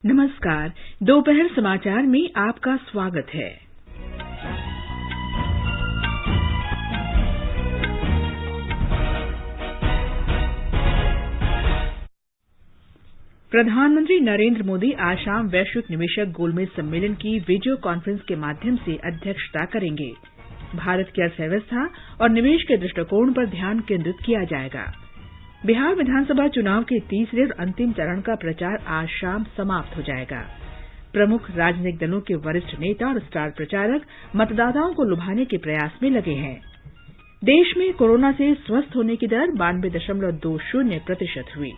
नमस्कार। दोपहर समाचार में आपका स्वागत है। प्रधानमंत्री नरेंद्र मोदी आज शाम वैश्विक निवेशक गोलमेज सम्मेलन की वीडियो कॉन्फ्रेंस के माध्यम से अध्यक्षता करेंगे। भारत की अर्थव्यवस्था और निवेश के दृष्टिकोण पर ध्यान केंद्रित किया जाएगा। बिहार विधानसभा चुनाव के तीसरे और अंतिम चरण का प्रचार आज शाम समाप्त हो जाएगा। प्रमुख राजनीतिक दलों के वरिष्ठ नेता और स्टार प्रचारक मतदाताओं को लुभाने के प्रयास में लगे हैं। देश में कोरोना से स्वस्थ होने की दर 92.20% हुई।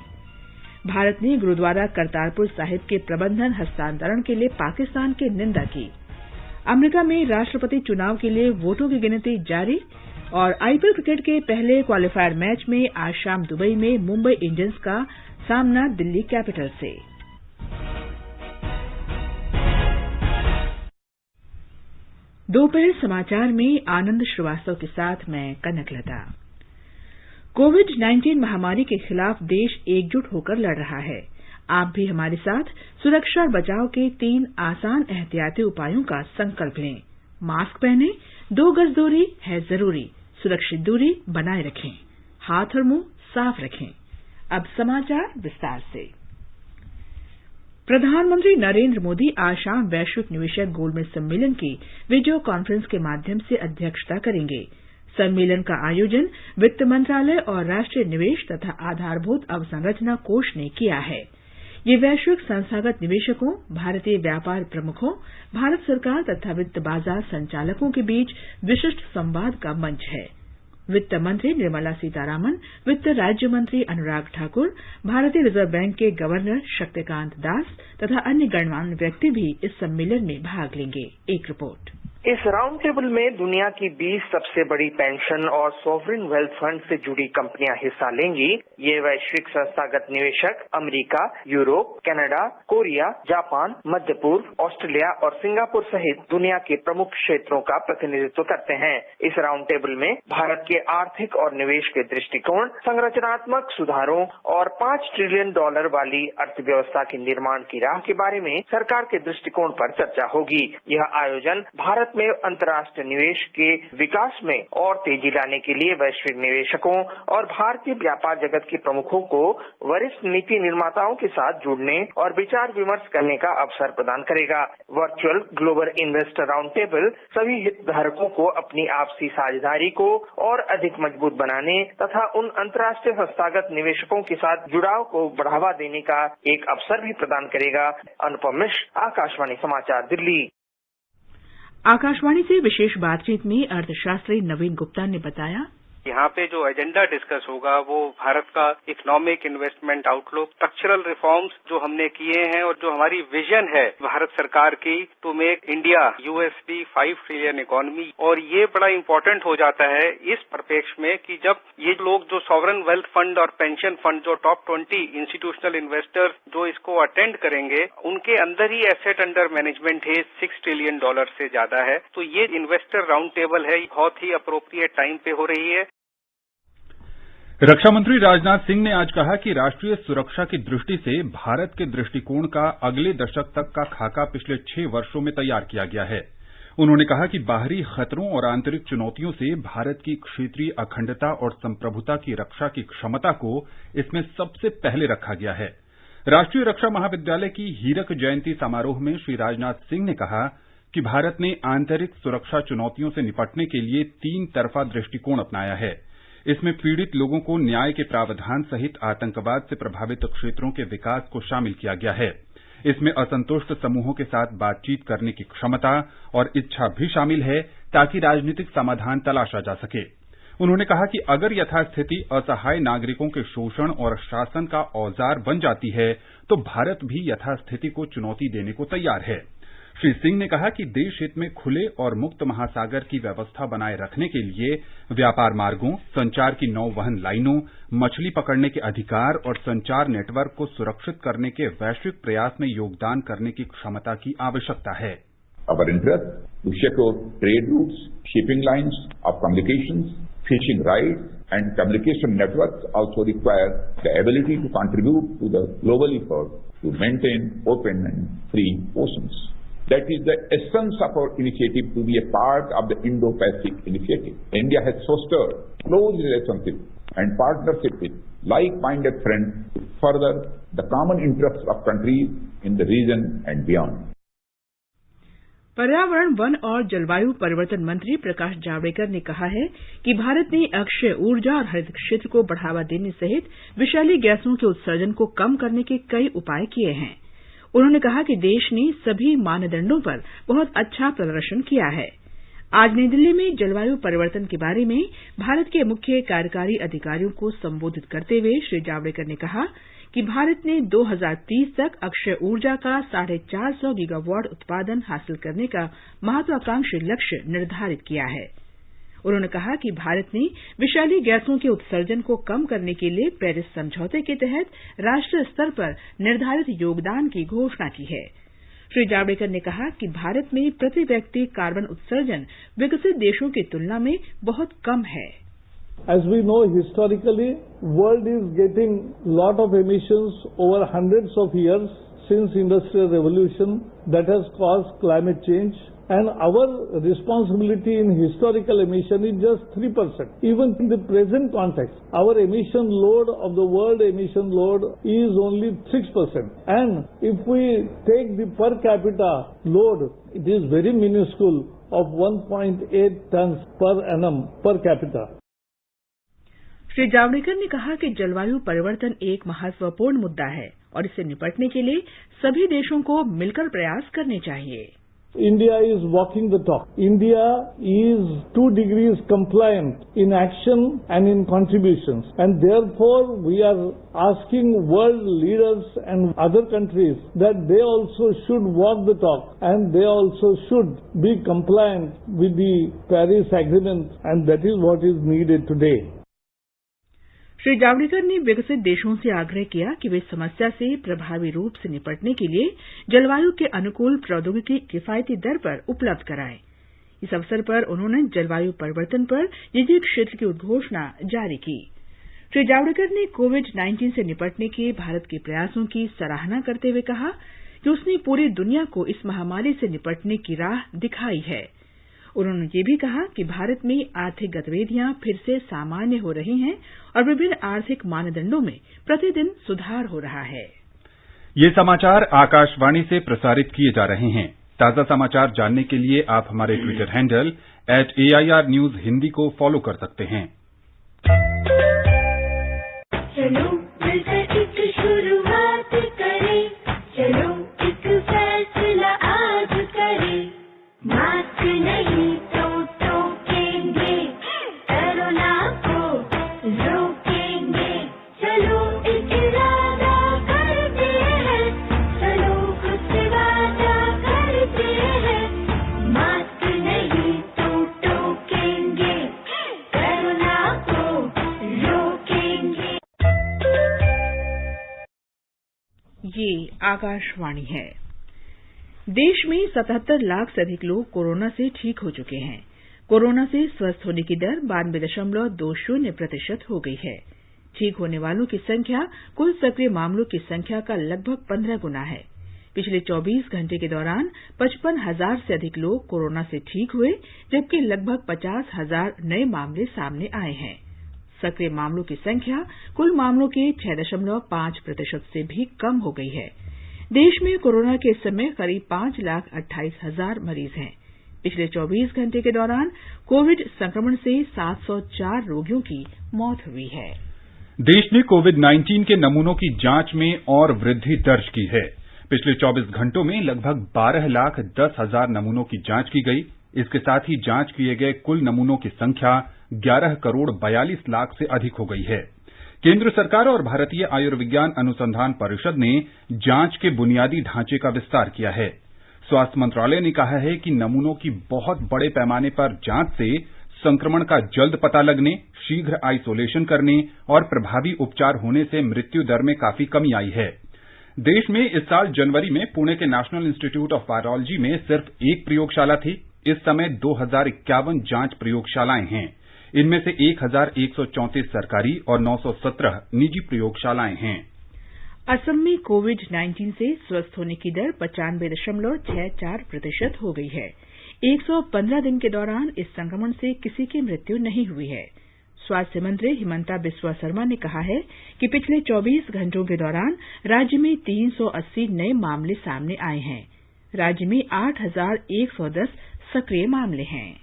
भारत ने गुरुद्वारा करतारपुर साहिब के प्रबंधन हस्तांतरण के लिए पाकिस्तान की निंदा की। अमेरिका में राष्ट्रपति चुनाव के लिए वोटों की गिनती जारी और आईपीएल क्रिकेट के पहले क्वालिफायर मैच में आज शाम दुबई में मुंबई इंडियंस का सामना दिल्ली कैपिटल्स से। दोपहर समाचार में आनंद श्रीवास्तव के साथ मैं कनकलता। कोविड-19 महामारी के खिलाफ देश एकजुट होकर लड़ रहा है। आप भी हमारे साथ सुरक्षा और बचाव के 3 आसान एहतियाती उपायों का संकल्प लें। मास्क पहनें, 2 गज दूरी है जरूरी, सुरक्षित दूरी बनाए रखें, हाथ और मुंह साफ रखें। अब समाचार विस्तार से। प्रधानमंत्री नरेंद्र मोदी आज शाम वैश्विक निवेशक गोलमेज सम्मेलन की वीडियो कॉन्फ्रेंस के माध्यम से अध्यक्षता करेंगे। सम्मेलन का आयोजन वित्त मंत्रालय और राष्ट्रीय निवेश तथा आधारभूत अवसंरचना कोष ने किया है। ये वैश्विक संस्थागत निवेशकों, भारतीय व्यापार प्रमुखों, भारत सरकार तथा वित्त बाजार संचालकों के बीच विशिष्ट संवाद का मंच है। वित्त मंत्री निर्मला सीतारामन, वित्त राज्य मंत्री अनुराग ठाकुर, भारतीय रिजर्व बैंक के गवर्नर शक्तिकांत दास तथा अन्य गणमान्य व्यक्ति भी इस सम्मेलन में भाग लेंगे। एक रिपोर्ट। इस राउंड टेबल में दुनिया की 20 सबसे बड़ी पेंशन और सॉवरिन वेल्थ फंड से जुड़ी कंपनियां हिस्सा लेंगी। ये वैश्विक संस्थागत निवेशक America, Europe, Canada, Korea, Japan, मध्य पूर्व, ऑस्ट्रेलिया और सिंगापुर सहित दुनिया के प्रमुख क्षेत्रों का प्रतिनिधित्व करते हैं। इस राउंड टेबल में भारत के आर्थिक और निवेश के दृष्टिकोण, संरचनात्मक सुधारों और $5 ट्रिलियन वाली अर्थव्यवस्था के निर्माण की राह के बारे में सरकार के दृष्टिकोण पर चर्चा होगी। यह आयोजन भारत में अंतर्राष्ट्रीय निवेश के विकास में और तेजी लाने के लिए वैश्विक निवेशकों और भारतीय व्यापार जगत के प्रमुखों को वरिष्ठ नीति निर्माताओं के साथ जुड़ने और विचार विमर्श करने का अवसर प्रदान करेगा। Virtual global investor round table सभी हितधारकों को अपनी आपसी साझेदारी को और अधिक मजबूत बनाने तथा उन अंतर्राष्ट्रीय संस्थागत निवेशकों के साथ जुड़ाव को बढ़ावा देने का एक अवसर भी प्रदान करेगा। अनुपम मिश्र, आकाशवाणी समाचार, दिल्ली। आकाशवाणी से विशेष बातचीत में अर्थशास्त्री नवीन गुप्ता ने बताया, यहाँ पे जो एजेंडा डिस्कस होगा वो भारत का economic investment outlook, structural reforms जो हमने किए हैं और जो हमारी विजन है भारत सरकार की to make India USD 5 trillion economy. और ये बड़ा इम्पोर्टेंट हो जाता है इस परिप्रेक्ष्य में कि जब ये लोग जो सॉवरन वेल्थ फंड और पेंशन फंड जो टॉप 20 इंस्टीट्यूशनल इन्वेस्टर्स जो इसको अटेंड करेंगे उनके अंदर ही एसेट अंडर मैनेजमेंट है $6 ट्रिलियन से ज्यादा है। तो ये इन्वेस्टर राउंड टेबल है, बहुत ही अप्रोप्रिएट टाइम पे हो रही है। रक्षा मंत्री राजनाथ सिंह ने आज कहा कि राष्ट्रीय सुरक्षा की दृष्टि से भारत के दृष्टिकोण का अगले दशक तक का खाका पिछले 6 वर्षों में तैयार किया गया है। उन्होंने कहा कि बाहरी खतरों और आंतरिक चुनौतियों से भारत की क्षेत्रीय अखंडता और संप्रभुता की रक्षा की क्षमता को इसमें सबसे पहले रखा गया है। राष्ट्रीय रक्षा महाविद्यालय की हीरक जयंती समारोह में श्री राजनाथ सिंह ने कहा कि भारत ने आंतरिक सुरक्षा चुनौतियों से निपटने के लिए 3 तरफा दृष्टिकोण अपनाया है। इसमें पीड़ित लोगों को न्याय के प्रावधान सहित आतंकवाद से प्रभावित क्षेत्रों के विकास को शामिल किया गया है। इसमें असंतुष्ट समूहों के साथ बातचीत करने की क्षमता और इच्छा भी शामिल है ताकि राजनीतिक समाधान तलाशा जा सके। उन्होंने कहा कि अगर यथास्थिति असहाय नागरिकों के शोषण और शासन का औजार बन जाती है तो भारत भी यथास्थिति को चुनौती देने को तैयार है। श्री सिंह ने कहा कि देश हित में खुले और मुक्त महासागर की व्यवस्था बनाए रखने के लिए व्यापार मार्गों, संचार की नौवहन लाइनों, मछली पकड़ने के अधिकार और संचार नेटवर्क को सुरक्षित करने के वैश्विक प्रयास में योगदान करने की क्षमता की आवश्यकता है। Our interest to secure trade routes, shipping lines of communications, fishing rights, and communication networks also require the ability to contribute to the global effort to maintain open and free oceans. That is the essence of our initiative to be a part of the Indo-Pacific initiative. India has fostered close relationship and partnership with like-minded friends to further the common interests of countries in the region and beyond. पर्यावरण, one और जलवायु परिवर्तन मंत्री प्रकाश जावड़ेकर ने कहा है कि भारत ने अक्षय ऊर्जा और हरित क्षेत्र को बढ़ावा देने सहित विषैली गैसों के उत्सर्जन को कम करने के कई उपाय किए हैं। उन्होंने कहा कि देश ने सभी मानदंडों पर बहुत अच्छा प्रदर्शन किया है। आज नई दिल्ली में जलवायु परिवर्तन के बारे में भारत के मुख्य कार्यकारी अधिकारियों को संबोधित करते हुए श्री जावड़ेकर ने कहा कि भारत ने 2030 तक अक्षय ऊर्जा का 450 गीगावाट उत्पादन हासिल करने का महत्वाकांक्षी लक्ष्य निर्धारित किया है। उन्होंने कहा कि भारत ने विषैली गैसों के उत्सर्जन को कम करने के लिए पेरिस समझौते के तहत राष्ट्रीय स्तर पर निर्धारित योगदान की घोषणा की है। श्री जावड़ेकर ने कहा कि भारत में प्रति व्यक्ति कार्बन उत्सर्जन विकसित देशों की तुलना में बहुत कम है। As we know, historically, world is getting lot of emissions over hundreds of years since Industrial Revolution that has caused climate change. And our responsibility in historical emission is just 3%. Even in the present context, our emission load of the world emission load is only 6%. And if we take the per capita load, it is very minuscule of 1.8 tons per annum per capita. Shri Javadekar ने कहा कि जलवायु परिवर्तन एक महत्वपूर्ण मुद्दा है और इससे निपटने के लिए सभी देशों को मिलकर प्रयास करने चाहिए। India is walking the talk. India is 2 degrees compliant in action and in contributions. And therefore, we are asking world leaders and other countries that they also should walk the talk and they also should be compliant with the Paris Agreement, and that is what is needed today. Shri Javadekar ने विकसित देशों से आग्रह किया कि वे समस्या से प्रभावी रूप से निपटने के लिए जलवायु के अनुकूल प्रौद्योगिकी किफायती दर पर उपलब्ध कराएं। इस अवसर पर उन्होंने जलवायु परिवर्तन पर निजी क्षेत्र की उद्घोषणा जारी की। श्री जावड़ेकर ने कोविड-19 से निपटने के भारत के प्रयासों की सराहना करते हुए कहा कि उसने पूरी दुनिया को इस महामारी से निपटने की राह दिखाई है। उन्होंने ये भी कहा कि भारत में आर्थिक गतिविधियां फिर से सामान्य हो रही हैं और विभिन्न आर्थिक मानदंडों में प्रतिदिन सुधार हो रहा है। ये समाचार आकाशवाणी से प्रसारित किए जा रहे हैं। ताजा समाचार जानने के लिए आप हमारे Twitter handle @AIR News Hindi को फॉलो कर सकते हैं। चलो मिलकर एक शुरुआत करें, चलो एक फैसला आज करें, मास्क नहीं तो टोकेंगे, कोरोना को रोकेंगे, चलो एक इरादा करते हैं, चलो कुछ वादा करते हैं, मास्क नहीं तो टोकेंगे, कोरोना को रोकेंगे। ये आकाशवाणी है। देश में 77 लाख से अधिक लोग कोरोना से ठीक हो चुके हैं। कोरोना से स्वस्थ होने की दर 92.20% हो गई है। ठीक होने वालों की संख्या कुल सक्रिय मामलों की संख्या का लगभग 15 गुना है। पिछले 24 घंटे के दौरान 55,000 से अधिक लोग कोरोना से ठीक हुए, जबकि लगभग 50,000 नए मामले सामने आए हैं। सक्रिय मामलों की संख्या कुल मामलों के 6.5% से भी कम हो गई है। देश में कोरोना के इस समय करीब 5,28,000 मरीज हैं। पिछले 24 घंटे के दौरान कोविड संक्रमण से 704 रोगियों की मौत हुई है। देश ने कोविड-19 के नमूनों की जांच में और वृद्धि दर्ज की है। पिछले 24 घंटों में लगभग 12,10,000 नमूनों की जांच की गई। इसके साथ ही जांच किए गए कुल नमूनों की संख्या 11 करोड़ 42 लाख से अधिक हो गई है। केंद्र सरकार और भारतीय आयुर्विज्ञान अनुसंधान परिषद ने जांच के बुनियादी ढांचे का विस्तार किया है। स्वास्थ्य मंत्रालय ने कहा है कि नमूनों की बहुत बड़े पैमाने पर जांच से संक्रमण का जल्द पता लगने, शीघ्र आइसोलेशन करने और प्रभावी उपचार होने से मृत्यु दर में काफी कमी आई है। देश में इस साल जनवरी में पुणे के नेशनल इंस्टीट्यूट ऑफ वायरोलॉजी में सिर्फ एक प्रयोगशाला थी। इस समय 2051 जांच प्रयोगशालाएं हैं। इनमें से 1,134 सरकारी और 917 निजी प्रयोगशालाएं हैं। असम में कोविड-19 से स्वस्थ होने की दर 95.64% हो गई है। 115 दिन के दौरान इस संक्रमण से किसी की मृत्यु नहीं हुई है। स्वास्थ्य मंत्री हिमंता बिस्वा शर्मा ने कहा है कि पिछले 24 घंटों के दौरान राज्य में 380 नए मामले सामने आए हैं। राज्य में 8,110 सक्रिय मामले हैं।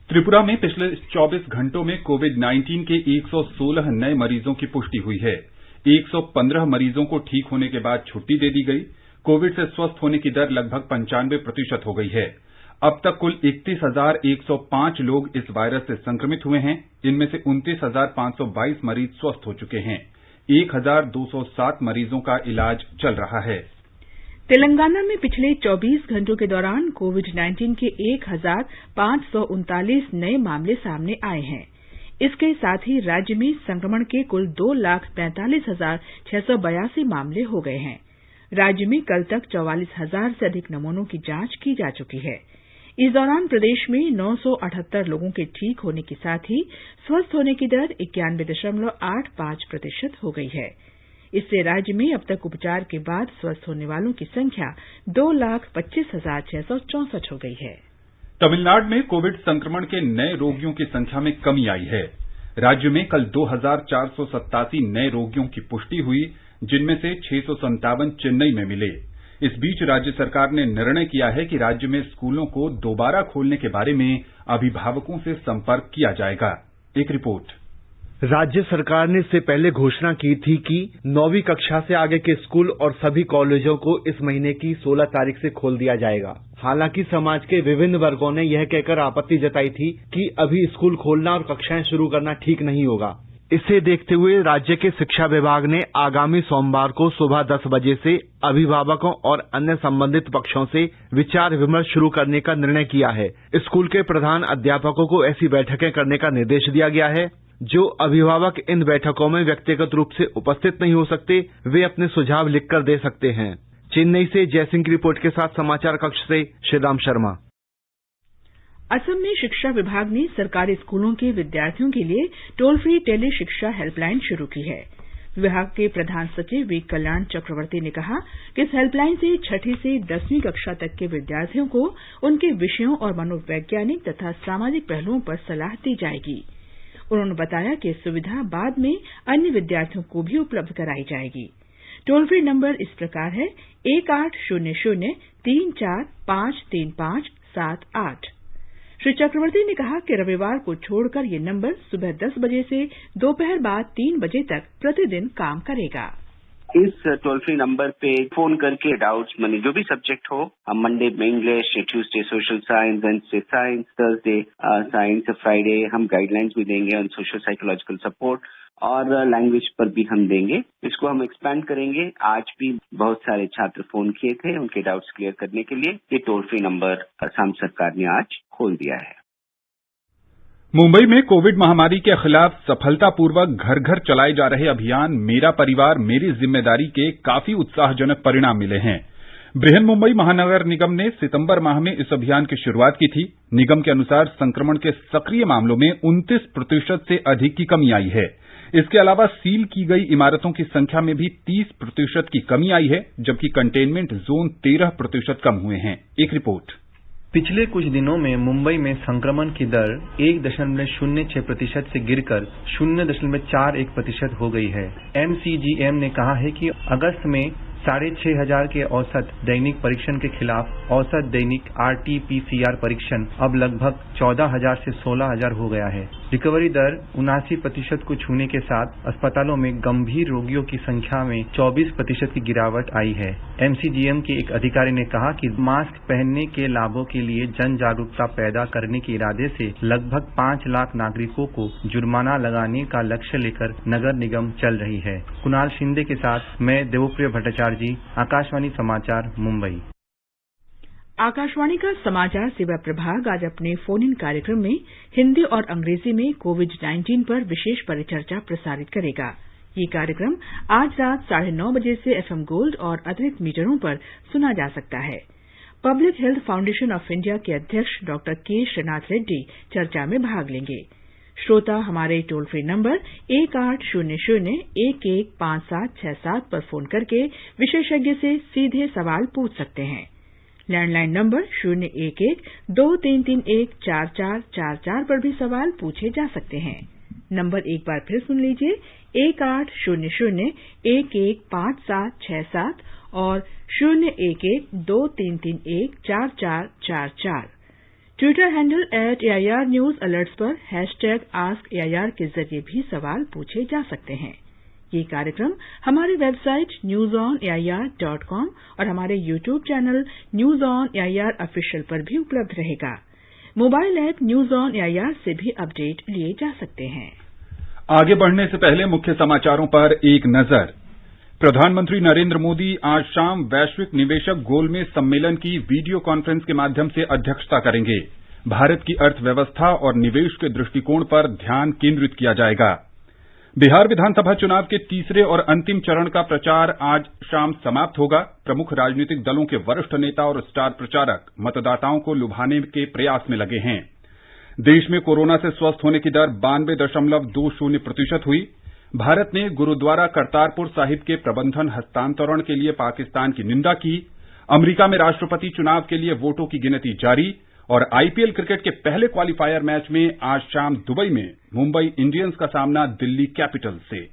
त्रिपुरा में पिछले 24 घंटों में कोविड-19 के 116 नए मरीजों की पुष्टि हुई है। 115 मरीजों को ठीक होने के बाद छुट्टी दे दी गई। कोविड से स्वस्थ होने की दर लगभग 95% हो गई है। अब तक कुल 31,105 लोग इस वायरस से संक्रमित हुए हैं। इनमें से 29,522 मरीज स्वस्थ हो चुके हैं। 1,207 मरीजों का इलाज चल रहा है। तेलंगाना में पिछले 24 घंटों के दौरान कोविड-19 के 1,539 नए मामले सामने आए हैं। इसके साथ ही राज्य में संक्रमण के कुल 2,45,682 मामले हो गए हैं। राज्य में कल तक 44,000 से अधिक नमूनों की जांच की जा चुकी है। इस दौरान प्रदेश में 978 लोगों के ठीक होने के साथ ही स्वस्थ होने की दर 91.85% हो गई है। इससे राज्य में अब तक उपचार के बाद स्वस्थ होने वालों की संख्या 2,25,664 हो गई है। तमिलनाडु में कोविड संक्रमण के नए रोगियों की संख्या में कमी आई है। राज्य में कल 2,487 नए रोगियों की पुष्टि हुई, जिनमें से 657 चेन्नई में मिले। इस बीच राज्य सरकार ने निर्णय किया है कि राज्य में स्कूलों को दोबारा खोलने के बारे में अभिभावकों से संपर्क किया जाएगा। एक रिपोर्ट। राज्य सरकार ने इससे पहले घोषणा की थी कि 9वीं कक्षा से आगे के स्कूल और सभी कॉलेजों को इस महीने की 16 तारीख से खोल दिया जाएगा। हालांकि समाज के विभिन्न वर्गों ने यह कहकर आपत्ति जताई थी कि अभी स्कूल खोलना और कक्षाएं शुरू करना ठीक नहीं होगा। इसे देखते हुए राज्य के शिक्षा विभाग ने आगामी सोमवार को सुबह 10 बजे से अभिभावकों और अन्य संबंधित पक्षों से विचार विमर्श शुरू करने का निर्णय किया है। स्कूल के प्रधान अध्यापकों को ऐसी बैठकें करने का निर्देश दिया गया है। जो अभिभावक इन बैठकों में व्यक्तिगत रूप से उपस्थित नहीं हो सकते, वे अपने सुझाव लिखकर दे सकते हैं। चेन्नई से जयसिंह की रिपोर्ट के साथ समाचार कक्ष से श्रीराम शर्मा। असम में शिक्षा विभाग ने सरकारी स्कूलों के विद्यार्थियों के लिए टोल फ्री टेली शिक्षा हेल्पलाइन शुरू की है। विभाग के प्रधान सचिव वी कल्याण चक्रवर्ती ने कहा कि इस हेल्पलाइन से 6ठी से 10वीं कक्षा तक के विद्यार्थियों को उनके विषयों और मनोवैज्ञानिक तथा सामाजिक पहलुओं पर सलाह दी जाएगी। उन्होंने बताया कि यह सुविधा बाद में अन्य विद्यार्थियों को भी उपलब्ध कराई जाएगी। टोल फ्री नंबर इस प्रकार है 1800-34535788। श्री चक्रवर्ती ने कहा कि रविवार को छोड़कर ये नंबर सुबह 10 बजे से दोपहर बाद 3 बजे तक प्रतिदिन काम करेगा। इस टोल फ्री नंबर पे फोन करके डाउट्स माने जो भी सब्जेक्ट हो, मंडे में English, Tuesday social science, Wednesday science, Thursday science, Friday हम गाइडलाइंस भी देंगे ऑन सोशल साइकोलॉजिकल सपोर्ट और लैंग्वेज पर भी हम देंगे। इसको हम एक्सपैंड करेंगे। आज भी बहुत सारे छात्र फोन किए थे उनके डाउट्स क्लियर करने के लिए। ये टोल फ्री नंबर असम सरकार ने आज खोल दिया है। मुंबई में कोविड महामारी के खिलाफ सफलतापूर्वक घर घर चलाए जा रहे अभियान मेरा परिवार मेरी जिम्मेदारी के काफी उत्साहजनक परिणाम मिले हैं। बृहन्मुंबई महानगर निगम ने सितंबर माह में इस अभियान की शुरुआत की थी। निगम के अनुसार संक्रमण के सक्रिय मामलों में 29% से अधिक की कमी आई है। इसके अलावा सील की गई इमारतों की संख्या में भी 30% की कमी आई है, जबकि कंटेनमेंट जोन 13% कम हुए हैं। एक रिपोर्ट। पिछले कुछ दिनों में मुंबई में संक्रमण की दर 1.06% से गिरकर 0.41% हो गई है। MCGM ने कहा है कि अगस्त में 6,500 के औसत दैनिक परीक्षण के खिलाफ औसत दैनिक RT-PCR परीक्षण अब लगभग 14,000 से 16,000 हो गया है। रिकवरी दर 79% को छूने के साथ अस्पतालों में गंभीर रोगियों की संख्या में 24% की गिरावट आई है। MCGM के एक अधिकारी ने कहा कि मास्क पहनने के लाभों के लिए जन जागरूकता पैदा करने के इरादे से लगभग 5 लाख नागरिकों को जुर्माना लगाने का लक्ष्य लेकर नगर निगम चल रही है। कुणाल शिंदे के साथ मैं देवप्रिय भट्टाचार्य जी, आकाशवाणी समाचार, मुंबई। आकाशवाणी का समाचार सेवा प्रभाग आज अपने फोन इन कार्यक्रम में हिंदी और अंग्रेजी में कोविड-19 पर विशेष परिचर्चा प्रसारित करेगा। ये कार्यक्रम आज रात 9:30 बजे से FM गोल्ड और अतिरिक्त मीटरों पर सुना जा सकता है। Public health foundation of India के अध्यक्ष डॉ. के. श्रीनाथ रेड्डी चर्चा में भाग लेंगे। श्रोता हमारे टोल फ्री नंबर 1800-115767 पर फोन करके विशेषज्ञ से सीधे सवाल पूछ सकते हैं। लैंडलाइन नंबर 011-2331-4444 पर भी सवाल पूछे जा सकते हैं। नंबर एक बार फिर सुन लीजिए 1800-115767 और 011-2331-4444। Twitter handle @AIR news alerts पर #AskAIR के जरिए भी सवाल पूछे जा सकते हैं। ये कार्यक्रम हमारी वेबसाइट newsonair.com और हमारे YouTube channel news on AIR official पर भी उपलब्ध रहेगा। Mobile app news on AIR से भी अपडेट लिए जा सकते हैं। आगे बढ़ने से पहले मुख्य समाचारों पर एक नजर। प्रधानमंत्री नरेंद्र मोदी आज शाम वैश्विक निवेशक गोलमेज सम्मेलन की वीडियो कॉन्फ्रेंस के माध्यम से अध्यक्षता करेंगे। भारत की अर्थव्यवस्था और निवेश के दृष्टिकोण पर ध्यान केंद्रित किया जाएगा। बिहार विधानसभा चुनाव के तीसरे और अंतिम चरण का प्रचार आज शाम समाप्त होगा। प्रमुख राजनीतिक दलों के वरिष्ठ नेता और स्टार प्रचारक मतदाताओं को लुभाने के प्रयास में लगे हैं। देश में कोरोना से स्वस्थ होने की दर 92.20% हुई। भारत ने गुरुद्वारा करतारपुर साहिब के प्रबंधन हस्तांतरण के लिए पाकिस्तान की निंदा की। अमेरिका में राष्ट्रपति चुनाव के लिए वोटों की गिनती जारी और आईपीएल क्रिकेट के पहले क्वालीफायर मैच में आज शाम दुबई में मुंबई इंडियंस का सामना दिल्ली कैपिटल्स से।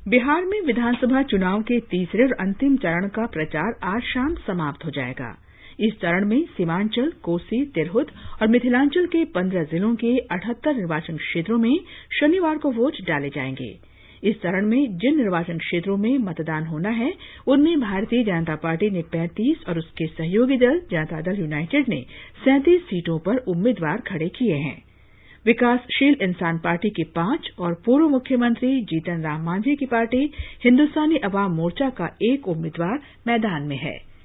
बिहार में विधानसभा चुनाव के तीसरे और अंतिम चरण का प्रचार आज शाम समाप्त हो जाएगा। इस चरण में सीमांचल, कोसी, तिरहुत और मिथिलांचल के 15 जिलों के 78 निर्वाचन क्षेत्रों में शनिवार को वोट डाले जाएंगे। इस चरण में जिन निर्वाचन क्षेत्रों में मतदान होना है उनमें भारतीय जनता पार्टी ने 35 और उसके सहयोगी दल जनता दल यूनाइटेड ने 37 सीटों पर उम्मीदवार खड़े किए हैं। विकासशील इंसान पार्टी की 5 और पूर्व मुख्यमंत्री जीतन राम मांझी की पार्टी हिन्दुस्तानी अवाम मोर्चा का 1 उम्मीदवार मैदान में है।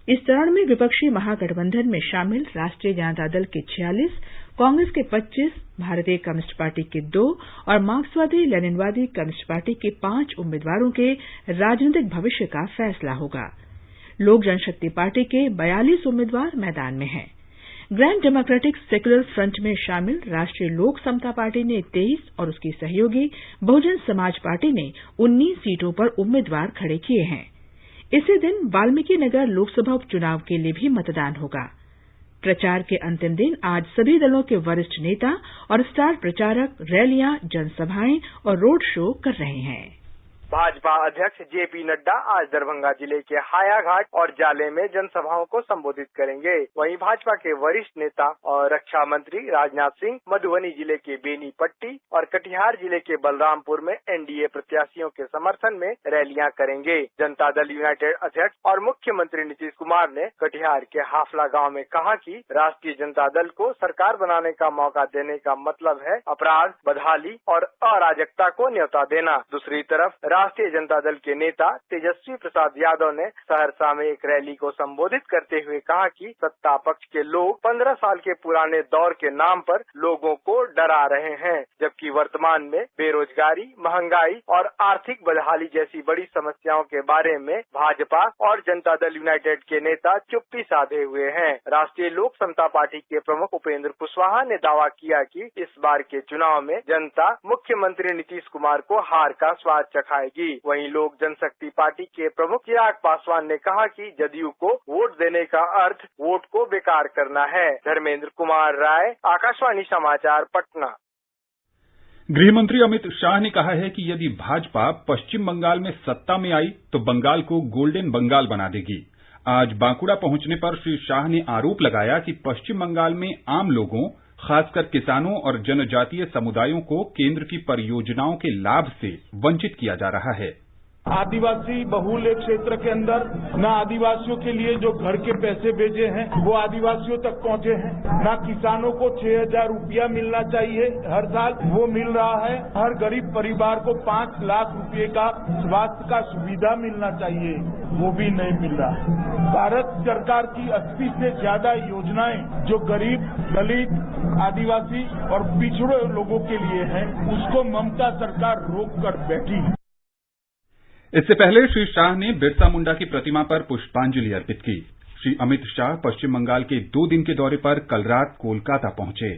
इस चरण में विपक्षी महागठबंधन में शामिल राष्ट्रीय जनता दल के 46, कांग्रेस के 25, भारतीय कम्युनिस्ट पार्टी के 2 और मार्क्सवादी लेनिनवादी कम्युनिस्ट पार्टी के 5 उम्मीदवारों के राजनीतिक भविष्य का फैसला होगा। लोक जनशक्ति पार्टी के 42 उम्मीदवार मैदान में हैं। ग्रैंड डेमोक्रेटिक सेक्युलर फ्रंट में शामिल राष्ट्रीय लोक समता पार्टी ने 23 और उसकी सहयोगी बहुजन समाज पार्टी ने 19 सीटों पर उम्मीदवार खड़े किए हैं। इसी दिन वाल्मीकि नगर लोकसभा उपचुनाव के लिए भी मतदान होगा। प्रचार के अंतिम दिन आज सभी दलों के वरिष्ठ नेता और स्टार प्रचारक रैलियां, जनसभाएं और रोड शो कर रहे हैं। भाजपा अध्यक्ष जेपी नड्डा आज दरभंगा जिले के हायाघाट और जाले में जनसभाओं को संबोधित करेंगे। वहीं भाजपा के वरिष्ठ नेता और रक्षा मंत्री राजनाथ सिंह मधुबनी जिले के बेनीपट्टी और कटिहार जिले के बलरामपुर में एनडीए प्रत्याशियों के समर्थन में रैलियां करेंगे। जनता दल यूनाइटेड अध्यक्ष और मुख्यमंत्री नीतीश कुमार ने कटिहार के हाफला गांव में कहा कि राष्ट्रीय जनता दल को सरकार बनाने का मौका देने का मतलब है अपराध, बदहाली और अराजकता को न्योता देना। दूसरी तरफ राष्ट्रीय जनता दल के नेता तेजस्वी प्रसाद यादव ने सहरसा में एक रैली को संबोधित करते हुए कहा कि सत्ता पक्ष के लोग 15 साल के पुराने दौर के नाम पर लोगों को डरा रहे हैं, जबकि वर्तमान में बेरोजगारी, महंगाई और आर्थिक बदहाली जैसी बड़ी समस्याओं के बारे में भाजपा और जनता दल यूनाइटेड के नेता चुप्पी साधे हुए हैं। राष्ट्रीय लोक समता पार्टी के प्रमुख उपेंद्र कुशवाहा ने दावा किया कि इस बार के चुनाव में जनता मुख्यमंत्री नीतीश कुमार को हार का स्वाद चखाएगी। वहीं लोक जनशक्ति पार्टी के प्रमुख चिराग पासवान ने कहा कि जदयू को वोट देने का अर्थ वोट को बेकार करना है। धर्मेंद्र कुमार राय, आकाशवाणी समाचार, पटना। गृहमंत्री अमित शाह ने कहा है कि यदि भाजपा पश्चिम बंगाल में सत्ता में आई तो बंगाल को गोल्डन बंगाल बना देगी। आज बांकुड़ा पहुंचने पर श्री शाह ने आरोप लगाया कि पश्चिम बंगाल में आम लोगों, खासकर किसानों और जनजातीय समुदायों को केंद्र की परियोजनाओं के लाभ से वंचित किया जा रहा है। आदिवासी बहुल क्षेत्र के अंदर न आदिवासियों के लिए जो घर के पैसे भेजे हैं वो आदिवासियों तक पहुंचे हैं, न किसानों को 6,000 रुपया मिलना चाहिए हर साल, वो मिल रहा है। हर गरीब परिवार को 5 लाख रुपए का स्वास्थ्य का सुविधा मिलना चाहिए, वो भी नहीं मिल रहा है। भारत सरकार की 80 से ज्यादा योजनाएं जो गरीब, दलित, आदिवासी और पिछड़े लोगों के लिए हैं, उसको ममता सरकार रोक कर बैठी है। इससे पहले श्री शाह ने बिरसा मुंडा की प्रतिमा पर पुष्पांजलि अर्पित की। श्री अमित शाह पश्चिम बंगाल के 2 दिन के दौरे पर कल रात कोलकाता पहुंचे।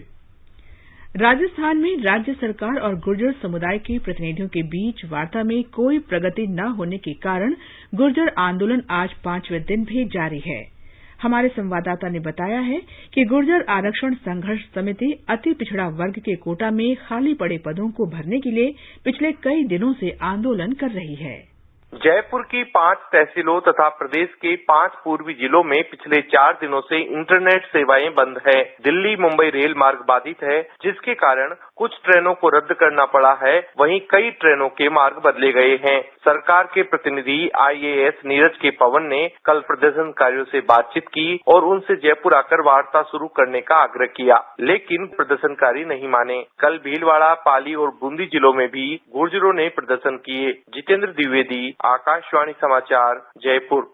राजस्थान में राज्य सरकार और गुर्जर समुदाय के प्रतिनिधियों के बीच वार्ता में कोई प्रगति न होने के कारण गुर्जर आंदोलन आज 5वें दिन भी जारी है। हमारे संवाददाता ने बताया है कि गुर्जर आरक्षण संघर्ष समिति अति पिछड़ा वर्ग के कोटा में खाली पड़े पदों को भरने के लिए पिछले कई दिनों से आंदोलन कर रही है। जयपुर की 5 तहसीलों तथा प्रदेश के 5 पूर्वी जिलों में पिछले 4 दिनों से इंटरनेट सेवाएं बंद है। दिल्ली मुंबई रेल मार्ग बाधित है, जिसके कारण कुछ ट्रेनों को रद्द करना पड़ा है। वहीं कई ट्रेनों के मार्ग बदले गए हैं। सरकार के प्रतिनिधि IAS नीरज के पवन ने कल प्रदर्शनकारियों से बातचीत की और उनसे जयपुर आकर वार्ता शुरू करने का आग्रह किया, लेकिन प्रदर्शनकारी नहीं माने। कल भीलवाड़ा, पाली और बूंदी जिलों में भी गुर्जरों ने प्रदर्शन किए। जितेंद्र द्विवेदी, आकाशवाणी समाचार, जयपुर।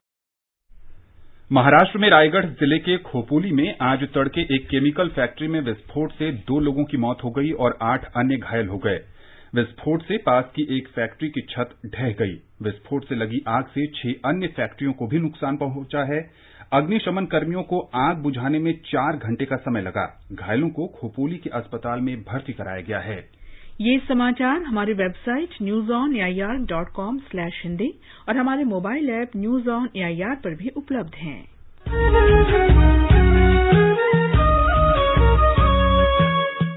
महाराष्ट्र में रायगढ़ जिले के खोपोली में आज तड़के एक केमिकल फैक्ट्री में विस्फोट से 2 लोगों की मौत हो गई और 8 अन्य घायल हो गए। विस्फोट से पास की एक फैक्ट्री की छत ढह गई। विस्फोट से लगी आग से 6 अन्य फैक्ट्रियों को भी नुकसान पहुंचा है। अग्निशमन कर्मियों को आग बुझाने में 4 घंटे का समय लगा। घायलों को खोपोली के अस्पताल में भर्ती कराया गया है। ये समाचार हमारी वेबसाइट newsonair.com/hindi और हमारे mobile app news on AIR पर भी उपलब्ध हैं।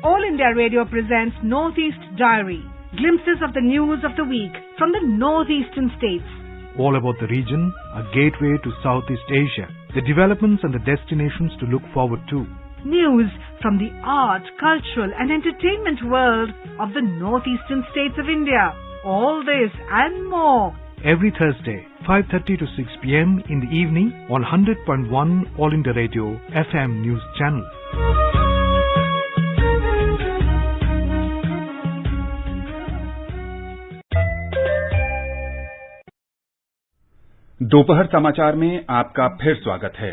All India Radio presents Northeast Diary, glimpses of the news of the week from the northeastern states. All about the region, a gateway to Southeast Asia, the developments and the destinations to look forward to. News from the art, cultural and entertainment world of the northeastern states of India. All this and more. Every Thursday, 5:30 to 6 p.m. in the evening on 100.1 All India Radio FM News Channel. दोपहर समाचार में आपका फिर स्वागत है।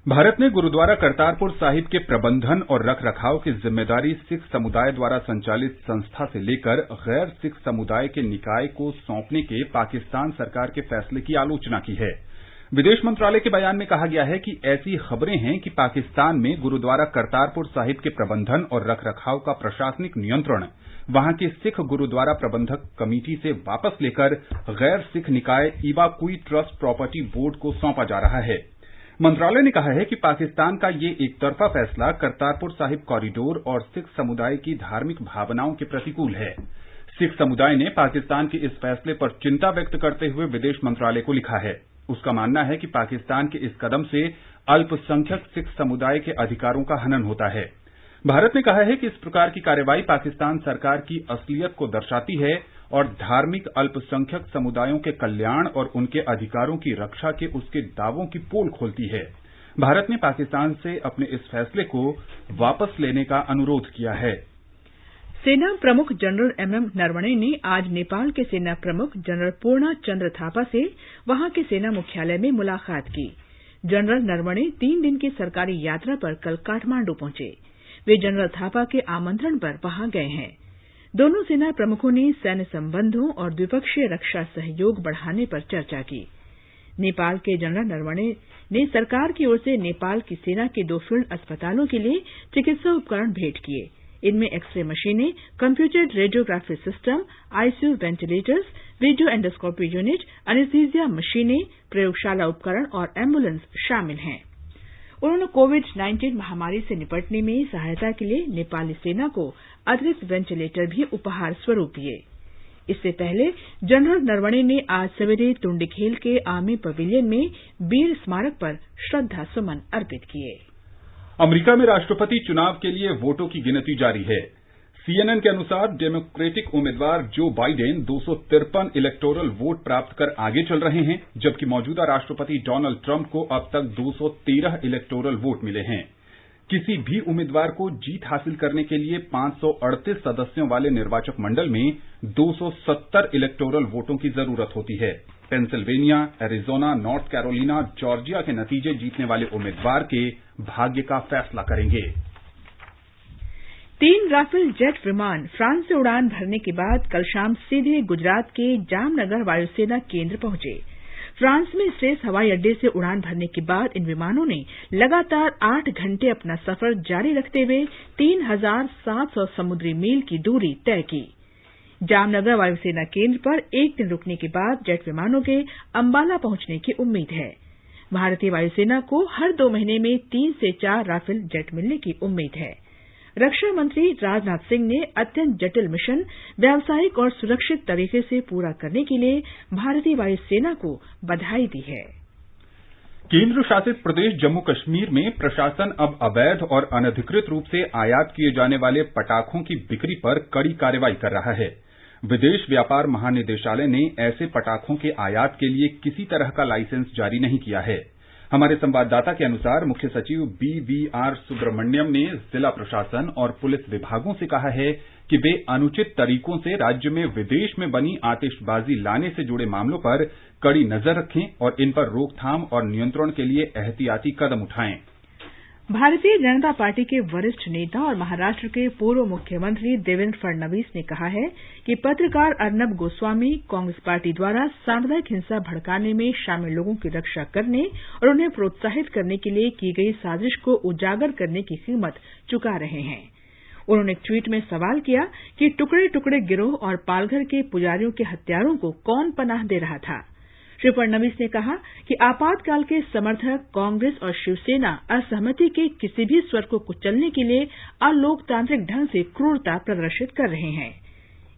भारत ने गुरुद्वारा करतारपुर साहिब के प्रबंधन और रखरखाव की जिम्मेदारी सिख समुदाय द्वारा संचालित संस्था से लेकर गैर सिख समुदाय के निकाय को सौंपने के पाकिस्तान सरकार के फैसले की आलोचना की है। विदेश मंत्रालय के बयान में कहा गया है कि ऐसी खबरें हैं कि पाकिस्तान में गुरुद्वारा करतारपुर साहिब के प्रबंधन और रखरखाव का प्रशासनिक नियंत्रण वहां की सिख गुरुद्वारा प्रबंधक कमेटी से वापस लेकर गैर सिख निकाय इवाकुई ट्रस्ट प्रॉपर्टी बोर्ड को सौंपा जा रहा है। मंत्रालय ने कहा है कि पाकिस्तान का ये एकतरफा फैसला करतारपुर साहिब कॉरिडोर और सिख समुदाय की धार्मिक भावनाओं के प्रतिकूल है। सिख समुदाय ने पाकिस्तान के इस फैसले पर चिंता व्यक्त करते हुए विदेश मंत्रालय को लिखा है। उसका मानना है कि पाकिस्तान के इस कदम से अल्पसंख्यक सिख समुदाय के अधिकारों का हनन होता है। भारत ने कहा है कि इस प्रकार की कार्रवाई पाकिस्तान सरकार की असलियत को दर्शाती है और धार्मिक अल्पसंख्यक समुदायों के कल्याण और उनके अधिकारों की रक्षा के उसके दावों की पोल खोलती है। भारत ने पाकिस्तान से अपने इस फैसले को वापस लेने का अनुरोध किया है। सेना प्रमुख जनरल MM नरवणे ने आज नेपाल के सेना प्रमुख जनरल पूर्णा चंद्र थापा से वहां के सेना मुख्यालय में मुलाकात की। जनरल नरवणे 3 दिन की सरकारी यात्रा पर कल काठमांडू पहुंचे। वे जनरल थापा के आमंत्रण पर वहां गए हैं। दोनों सेना प्रमुखों ने सैन्य संबंधों और द्विपक्षीय रक्षा सहयोग बढ़ाने पर चर्चा की। नेपाल के जनरल नरवणे ने सरकार की ओर से नेपाल की सेना के 2 फील्ड अस्पतालों के लिए चिकित्सा उपकरण भेंट किए। इनमें एक्सरे मशीनें, computed radiography system, ICU ventilators, video endoscopy unit, anaesthesia मशीनें, प्रयोगशाला उपकरण और एम्बुलेंस शामिल हैं। उन्होंने कोविड-19 महामारी से निपटने में सहायता के लिए नेपाली सेना को अतिरिक्त वेंटिलेटर भी उपहार स्वरूप दिए। इससे पहले जनरल नरवणे ने आज सवेरे तुंडीखेल के आर्मी पवेलियन में वीर स्मारक पर श्रद्धा सुमन अर्पित किए। अमेरिका में राष्ट्रपति चुनाव के लिए वोटों की गिनती जारी है। CNN के अनुसार डेमोक्रेटिक उम्मीदवार जो बाइडेन 253 इलेक्टोरल वोट प्राप्त कर आगे चल रहे हैं, जबकि मौजूदा राष्ट्रपति डोनाल्ड ट्रंप को अब तक 213 इलेक्टोरल वोट मिले हैं। किसी भी उम्मीदवार को जीत हासिल करने के लिए 538 सदस्यों वाले निर्वाचक मंडल में 270 इलेक्टोरल वोटों की जरूरत होती है। Pennsylvania, Arizona, north Carolina, Georgia के नतीजे जीतने वाले उम्मीदवार के भाग्य का फैसला करेंगे। 3 राफेल जेट विमान फ्रांस से उड़ान भरने के बाद कल शाम सीधे गुजरात के जामनगर वायुसेना केंद्र पहुंचे। फ्रांस में स्ट्रेस हवाई अड्डे से उड़ान भरने के बाद इन विमानों ने लगातार 8 घंटे अपना सफर जारी रखते हुए 3,700 समुद्री मील की दूरी तय की। जामनगर वायुसेना केंद्र पर एक दिन रुकने के बाद जेट विमानों के अंबाला पहुंचने की उम्मीद है। भारतीय वायुसेना को हर 2 महीने में 3 से 4 राफेल जेट मिलने की उम्मीद है। रक्षा मंत्री राजनाथ सिंह ने अत्यंत जटिल मिशन व्यावसायिक और सुरक्षित तरीके से पूरा करने के लिए भारतीय वायुसेना को बधाई दी है। केंद्र शासित प्रदेश जम्मू कश्मीर में प्रशासन अब अवैध और अनधिकृत रूप से आयात किए जाने वाले पटाखों की बिक्री पर कड़ी कार्रवाई कर रहा है। विदेश व्यापार महानिदेशालय ने ऐसे पटाखों के आयात के लिए किसी तरह का लाइसेंस जारी नहीं किया है। हमारे संवाददाता के अनुसार मुख्य सचिव BVR सुब्रमण्यम ने जिला प्रशासन और पुलिस विभागों से कहा है कि वे अनुचित तरीकों से राज्य में विदेश में बनी आतिशबाजी लाने से जुड़े मामलों पर कड़ी नजर रखें और इन पर रोकथाम और नियंत्रण के लिए एहतियाती कदम उठाएं। भारतीय जनता पार्टी के वरिष्ठ नेता और महाराष्ट्र के पूर्व मुख्यमंत्री देवेंद्र फडणवीस ने कहा है कि पत्रकार अर्नब गोस्वामी कांग्रेस पार्टी द्वारा सांप्रदायिक हिंसा भड़काने में शामिल लोगों की रक्षा करने और उन्हें प्रोत्साहित करने के लिए की गई साजिश को उजागर करने की कीमत चुका रहे हैं। उन्होंने एक ट्वीट में सवाल किया कि टुकड़े टुकड़े गिरोह और पालघर के पुजारियों के हत्यारों को कौन पनाह दे रहा था। श्री फडणवीस ने कहा कि आपातकाल के समर्थक कांग्रेस और शिवसेना असहमति के किसी भी स्वर को कुचलने के लिए अलोकतांत्रिक ढंग से क्रूरता प्रदर्शित कर रहे हैं।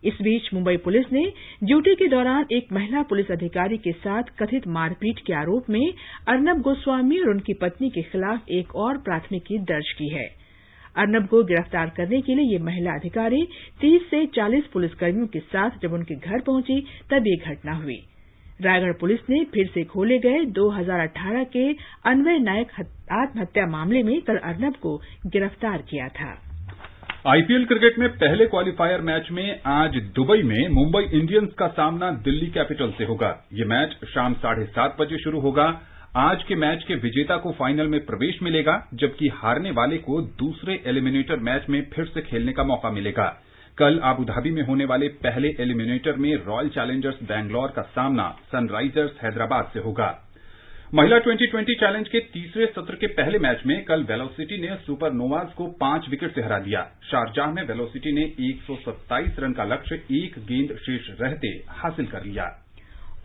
इस बीच मुंबई पुलिस ने ड्यूटी के दौरान एक महिला पुलिस अधिकारी के साथ कथित मारपीट के आरोप में अर्नब गोस्वामी और उनकी पत्नी के खिलाफ एक और प्राथमिकी दर्ज की है। अर्नब को गिरफ्तार करने के लिए ये महिला अधिकारी 30 से 40 पुलिसकर्मियों के साथ जब उनके घर पहुंची तब ये घटना हुई। रायगढ़ पुलिस ने फिर से खोले गए 2018 के अन्वय नायक आत्महत्या मामले में कल अर्नब को गिरफ्तार किया था। आईपीएल क्रिकेट में पहले क्वालिफायर मैच में आज दुबई में मुंबई इंडियंस का सामना दिल्ली कैपिटल से होगा। ये मैच शाम 7:30 बजे शुरू होगा। आज के मैच के विजेता को फाइनल में प्रवेश मिलेगा, जबकि हारने वाले को दूसरे एलिमिनेटर मैच में फिर से खेलने का मौका मिलेगा। कल आबुधाबी में होने वाले पहले एलिमिनेटर में रॉयल चैलेंजर्स बैंगलोर का सामना सनराइजर्स हैदराबाद से होगा। महिला 2020 चैलेंज के तीसरे सत्र के पहले मैच में कल वेलोसिटी ने सुपरनोवाज को 5 विकेट से हरा दिया। शारजाह में वेलोसिटी ने 127 रन का लक्ष्य 1 गेंद शेष रहते हासिल कर लिया।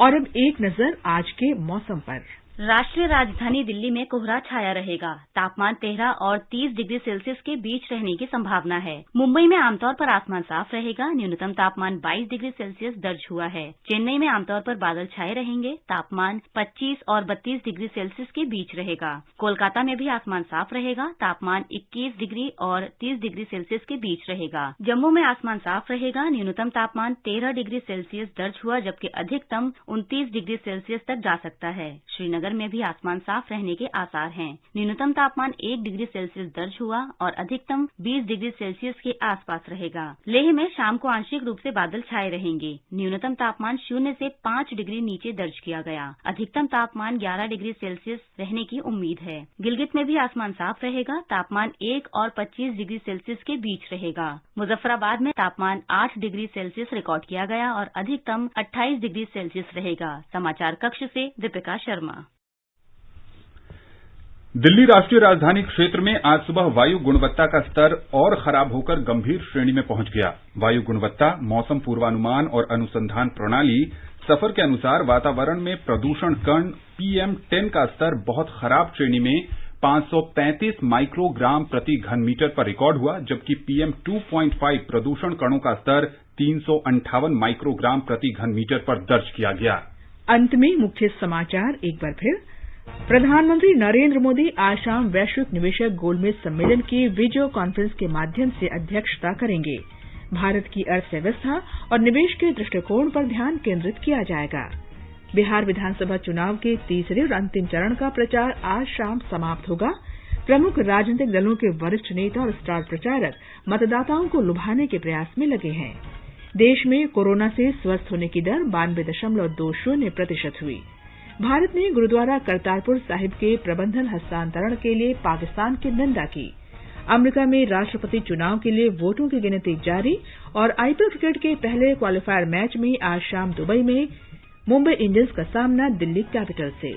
और अब एक नजर आज के मौसम पर। राष्ट्रीय राजधानी दिल्ली में कोहरा छाया रहेगा। तापमान 13 और 30 डिग्री सेल्सियस के बीच रहने की संभावना है। मुंबई में आमतौर पर आसमान साफ रहेगा। न्यूनतम तापमान 22 डिग्री सेल्सियस दर्ज हुआ है। चेन्नई में आमतौर पर बादल छाए रहेंगे। तापमान 25 और 32 डिग्री सेल्सियस के बीच रहेगा। कोलकाता में भी आसमान साफ रहेगा। तापमान 21 डिग्री और 30 डिग्री सेल्सियस के बीच रहेगा। जम्मू में आसमान साफ रहेगा। न्यूनतम तापमान 13 डिग्री सेल्सियस दर्ज हुआ, जबकि अधिकतम 29 डिग्री सेल्सियस तक जा सकता है। श्रीनगर में भी आसमान साफ रहने के आसार हैं। न्यूनतम तापमान 1 डिग्री सेल्सियस दर्ज हुआ और अधिकतम 20 डिग्री सेल्सियस के आसपास रहेगा। लेह में शाम को आंशिक रूप से बादल छाए रहेंगे। न्यूनतम तापमान 0 से 5 डिग्री नीचे दर्ज किया गया। अधिकतम तापमान 11 डिग्री सेल्सियस रहने की उम्मीद है। गिलगित में भी आसमान साफ रहेगा। तापमान 1 और 25 डिग्री सेल्सियस के बीच रहेगा। मुजफ्फराबाद में तापमान 8 डिग्री सेल्सियस रिकॉर्ड किया गया और अधिकतम 28 डिग्री सेल्सियस रहेगा। समाचार कक्ष से दीपिका शर्मा। दिल्ली राष्ट्रीय राजधानी क्षेत्र में आज सुबह वायु गुणवत्ता का स्तर और खराब होकर गंभीर श्रेणी में पहुंच गया। वायु गुणवत्ता मौसम पूर्वानुमान और अनुसंधान प्रणाली सफर के अनुसार वातावरण में प्रदूषण कण PM10 का स्तर बहुत खराब श्रेणी में 535 माइक्रोग्राम प्रति घन मीटर पर रिकॉर्ड हुआ, जबकि PM2.5 प्रदूषण कणों का स्तर 358 माइक्रोग्राम प्रति घन मीटर पर दर्ज किया गया। अंत में मुख्य समाचार एक बार फिर। प्रधानमंत्री नरेंद्र मोदी आज शाम वैश्विक निवेशक गोलमेज सम्मेलन की वीडियो कॉन्फ्रेंस के माध्यम से अध्यक्षता करेंगे। भारत की अर्थव्यवस्था और निवेश के दृष्टिकोण पर ध्यान केंद्रित किया जाएगा। बिहार विधानसभा चुनाव के तीसरे और अंतिम चरण का प्रचार आज शाम समाप्त होगा। प्रमुख राजनीतिक दलों के वरिष्ठ नेता और स्टार प्रचारक मतदाताओं को लुभाने के प्रयास में लगे हैं। देश में कोरोना से स्वस्थ होने की दर 92.20% हुई। भारत ने गुरुद्वारा करतारपुर साहिब के प्रबंधन हस्तांतरण के लिए पाकिस्तान की निंदा की। अमेरिका में राष्ट्रपति चुनाव के लिए वोटों की गिनती जारी और आईपीएल क्रिकेट के पहले क्वालिफायर मैच में आज शाम दुबई में मुंबई इंडियंस का सामना दिल्ली कैपिटल से।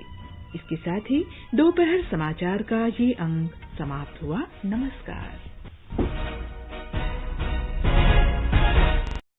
इसके साथ ही दोपहर समाचार का ये अंक समाप्त हुआ। नमस्कार।